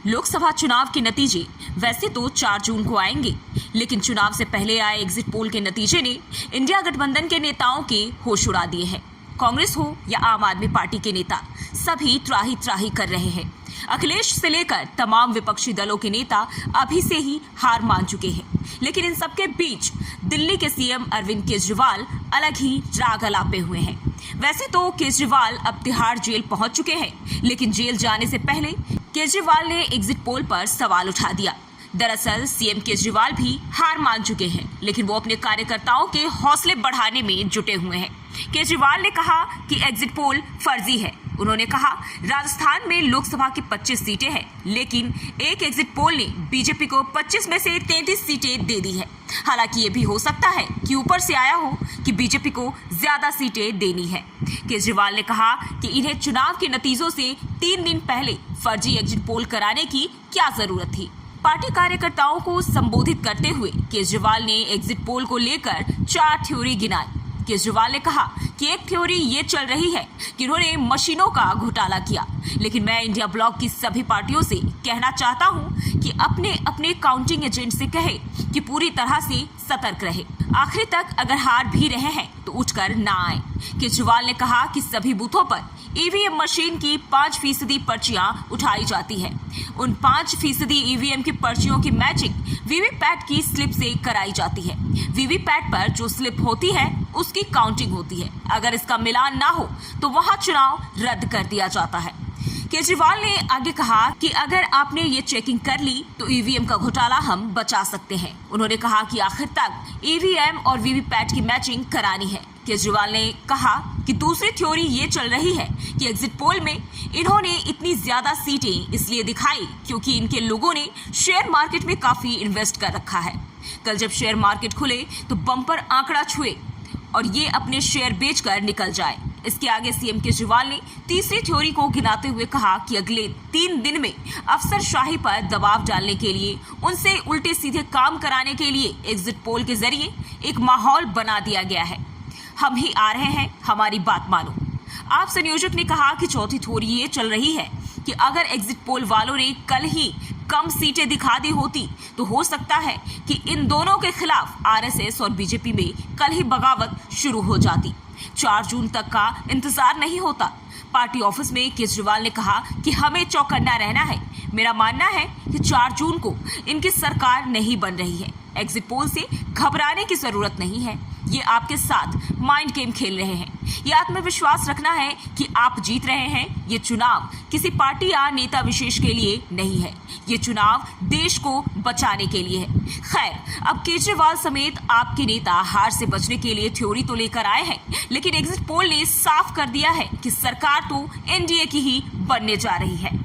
लोकसभा चुनाव के नतीजे वैसे तो 4 जून को आएंगे, लेकिन चुनाव से पहले आए एग्जिट पोल के नतीजे ने इंडिया गठबंधन के नेताओं के होश उड़ा दिए हैं। कांग्रेस हो या आम आदमी पार्टी के नेता, सभी त्राही त्राही कर रहे हैं। अखिलेश से लेकर तमाम विपक्षी दलों के नेता अभी से ही हार मान चुके हैं, लेकिन इन सबके बीच दिल्ली के सीएम अरविंद केजरीवाल अलग ही राग अलापे हुए हैं। वैसे तो केजरीवाल अब तिहाड़ जेल पहुंच चुके हैं, लेकिन जेल जाने से पहले केजरीवाल ने एग्जिट पोल पर सवाल उठा दिया। दरअसल सीएम केजरीवाल भी हार मान चुके हैं, लेकिन वो अपने कार्यकर्ताओं के हौसले बढ़ाने में जुटे हुए हैं। केजरीवाल ने कहा कि एग्जिट पोल फर्जी है। उन्होंने कहा राजस्थान में लोकसभा की 25 सीटें हैं, लेकिन एक एग्जिट पोल ने बीजेपी को 25 में से 33 सीटें दे दी है। हालांकि ये भी हो सकता है कि ऊपर से आया हो कि बीजेपी को ज्यादा सीटें देनी है। केजरीवाल ने कहा कि इन्हें चुनाव के नतीजों से 3 दिन पहले फर्जी एग्जिट पोल कराने की क्या जरूरत थी। पार्टी कार्यकर्ताओं को संबोधित करते हुए केजरीवाल ने एग्जिट पोल को लेकर 4 थ्योरी गिनाई। केजरीवाल ने कहा कि एक थ्योरी ये चल रही है कि उन्होंने मशीनों का घोटाला किया, लेकिन मैं इंडिया ब्लॉक की सभी पार्टियों से कहना चाहता हूं कि अपने अपने काउंटिंग एजेंट से कहे कि पूरी तरह से सतर्क रहे। आखिर तक अगर हार भी रहे हैं तो उठकर ना आए। केजरीवाल ने कहा कि सभी बूथों पर ईवीएम मशीन की 5% पर्चियां उठाई जाती है। उन 5% ईवीएम की पर्चियों की मैचिंग वीवीपैट की स्लिप से कराई जाती है। वीवीपैट पर जो स्लिप होती है उसकी काउंटिंग होती है। अगर इसका मिलान ना हो तो वहां चुनाव रद्द कर दिया जाता है। केजरीवाल ने आगे कहा कि अगर आपने ये चेकिंग कर ली तो ईवीएम का घोटाला हम बचा सकते हैं। उन्होंने कहा कि आखिर तक ईवीएम और वीवीपैट की मैचिंग करानी है। केजरीवाल ने कहा कि दूसरी थ्योरी ये चल रही है कि एग्जिट पोल में इन्होंने इतनी ज्यादा सीटें इसलिए दिखाई क्योंकि इनके लोगों ने शेयर मार्केट में काफी इन्वेस्ट कर रखा है। कल जब शेयर मार्केट खुले तो बम्पर आंकड़ा छुए और ये अपने शेयर बेचकर निकल जाए। इसके आगे सीएम केजरीवाल ने तीसरी थ्योरी को गिनाते हुए कहा कि अगले 3 दिन में अफसरशाही पर दबाव डालने के लिए, उनसे उल्टे सीधे काम कराने के लिए एग्जिट पोल के जरिए एक माहौल बना दिया गया है। हम ही आ रहे हैं, हमारी बात मानो। आप संयोजक ने कहा कि चौथी थ्योरी ये चल रही है कि अगर एग्जिट पोल वालों ने कल ही कम सीटें दिखा दी होती तो हो सकता है कि इन दोनों के खिलाफ आरएसएस और बीजेपी में कल ही बगावत शुरू हो जाती। 4 जून तक का इंतजार नहीं होता। पार्टी ऑफिस में केजरीवाल ने कहा कि हमें चौकन्ना रहना है। मेरा मानना है कि 4 जून को इनकी सरकार नहीं बन रही है। एग्जिट पोल से घबराने की जरूरत नहीं है। ये आपके साथ माइंड गेम खेल रहे हैं। ये आत्मविश्वास रखना है कि आप जीत रहे हैं। ये चुनाव किसी पार्टी या नेता विशेष के लिए नहीं है। ये चुनाव देश को बचाने के लिए है। खैर, अब केजरीवाल समेत आपके नेता हार से बचने के लिए थ्योरी तो लेकर आए हैं, लेकिन एग्जिट पोल ने साफ कर दिया है कि सरकार तो एनडीए की ही बनने जा रही है।